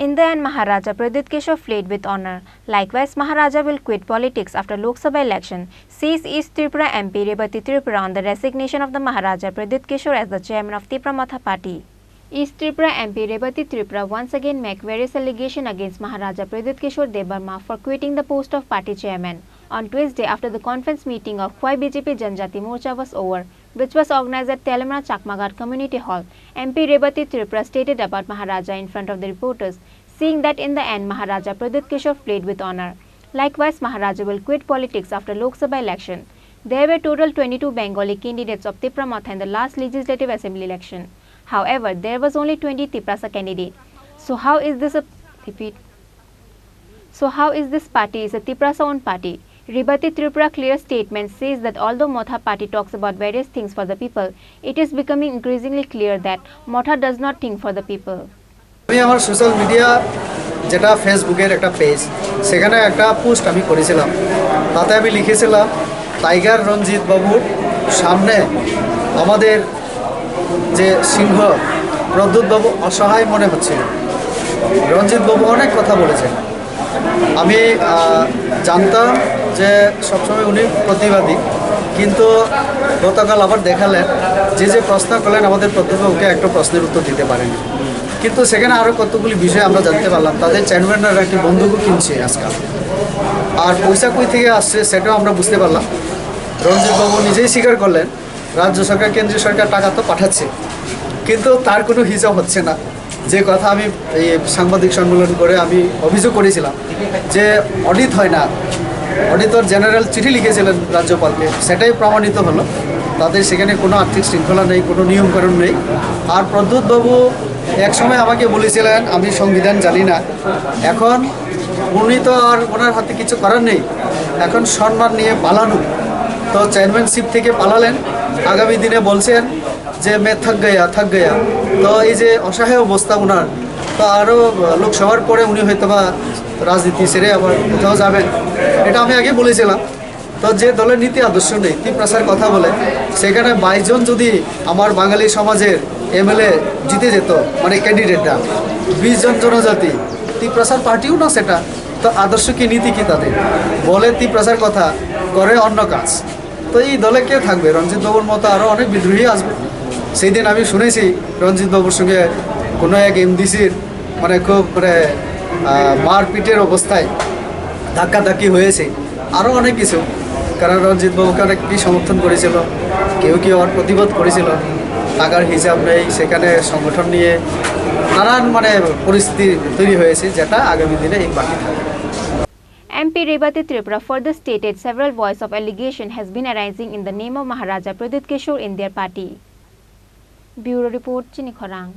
In the end, Maharaja Pradyot Kishore fled with honor. Likewise, Maharaja will quit politics after Lok Sabha election, says East Tripura MP Rebati Tripura on the resignation of the Maharaja Pradyot Kishore as the chairman of Tripura party. East Tripura MP Rebati Tripura once again make various allegations against Maharaja Pradyot Kishore Debarma for quitting the post of party chairman. On Tuesday, after the conference meeting of Khoi BJP Janjati Morcha was over, which was organized at Telamana Chakmagar Community Hall, MP Rebati Tripura stated about Maharaja in front of the reporters, saying that in the end Maharaja Pradyot Kishore fled with honor. Likewise, Maharaja will quit politics after Lok Sabha election. There were total 22 Bengali candidates of Tripura in the last legislative assembly election. However, there was only 20 Tripura candidates. So how is this party is a Tripura own party? Rebati Tripura clear statement says that although Motha party talks about various things for the people, it is becoming increasingly clear that Motha does not think for the people. আমি আমার social media যেটা ফেসবুকের একটা page সেখানে একটা post আমি করেছিলাম তাতে আমি লিখেছিলাম টাইগার রঞ্জিত বাবুর সামনে আমাদের যে সিংহ প্রদ্যুৎ বাবু অসহায় মনে হচ্ছিল রঞ্জিত বাবু অনেক কথা বলেছেন আমি জানতাম যে সবসময় উনি প্রতিবাদী কিন্তু গতকাল আবার দেখালেন যে প্রশ্ন করলেন আমাদের প্রদ্যুৎ বাবুকে একটা প্রশ্নের উত্তর দিতে পারেন কিন্তু সেখানে আরও কতগুলি বিষয় আমরা জানতে পারলাম তাদের চেয়ারম্যানরা একটি বন্দুকও কিনছে আজকাল আর পয়সা কই থেকে আসছে সেটাও আমরা বুঝতে পারলাম রঞ্জিতবাবু নিজেই স্বীকার করলেন রাজ্য সরকার কেন্দ্রীয় সরকার টাকা তো পাঠাচ্ছে কিন্তু তার কোনো হিসাব হচ্ছে না যে কথা আমি এই সাংবাদিক সম্মেলন করে আমি অভিযোগ করেছিলাম যে অডিট হয় না অডিটর জেনারেল চিঠি লিখেছিলেন রাজ্যপালকে সেটাই প্রমাণিত হলো তাদের সেখানে কোনো আর্থিক শৃঙ্খলা নেই কোনো নিয়মকানুন নেই আর প্রদ্যুৎবাবু এক সময় আমাকে বলেছিলেন আমি সংবিধান জানি না এখন উনি তো আর ওনার হাতে কিছু করার নেই এখন সম্মান নিয়ে পালানো তো চেয়ারম্যানশিপ থেকে পালালেন আগামী দিনে বলছেন যে মে থাক গয়া তো এই যে অসহায় অবস্থা ওনার তো আরও লোকসভার পরে উনি হয়তো বা রাজনীতি সেরে আবার কোথাও যাবেন এটা আমি আগে বলেছিলাম তো যে দলের নীতি আদর্শ নেই ত্রিপ্রাসার কথা বলে সেখানে 22 জন যদি আমার বাঙালি সমাজের এমএলএ জিতে যেত মানে ক্যান্ডিডেটরা 20 জন জনজাতি ত্রিপ্রাসার পার্টিও না সেটা তো আদর্শ কি নীতি কি তাদের বলে ত্রিপ্রাসার কথা করে অন্য কাজ তো এই দলে কে থাকবে রঞ্জিত বাবুর মতো আরও অনেক বিদ্রোহী আসবে সেই দিন আমি শুনেছি রঞ্জিত বাবুর সঙ্গে কোনো এক এমডিসির মানে খুব মানে মারপিটের অবস্থায় ধাক্কাধাক্কি হয়েছে আরও অনেক কিছু কারণ রঞ্জিত বাবুকে অনেক কি সমর্থন করেছিল কেউ আবার প্রতিবাদ করেছিল টাকার হিসাব নেই সেখানে সংগঠন নিয়ে নানান মানে পরিস্থিতি তৈরি হয়েছে যেটা আগামী দিনে এই বাকি থাকবে MP Rebati Tripura further stated several voices of allegation has been arising in the name of Maharaja Pradyot Kishore in their party. Bureau Report, Chini Khorang.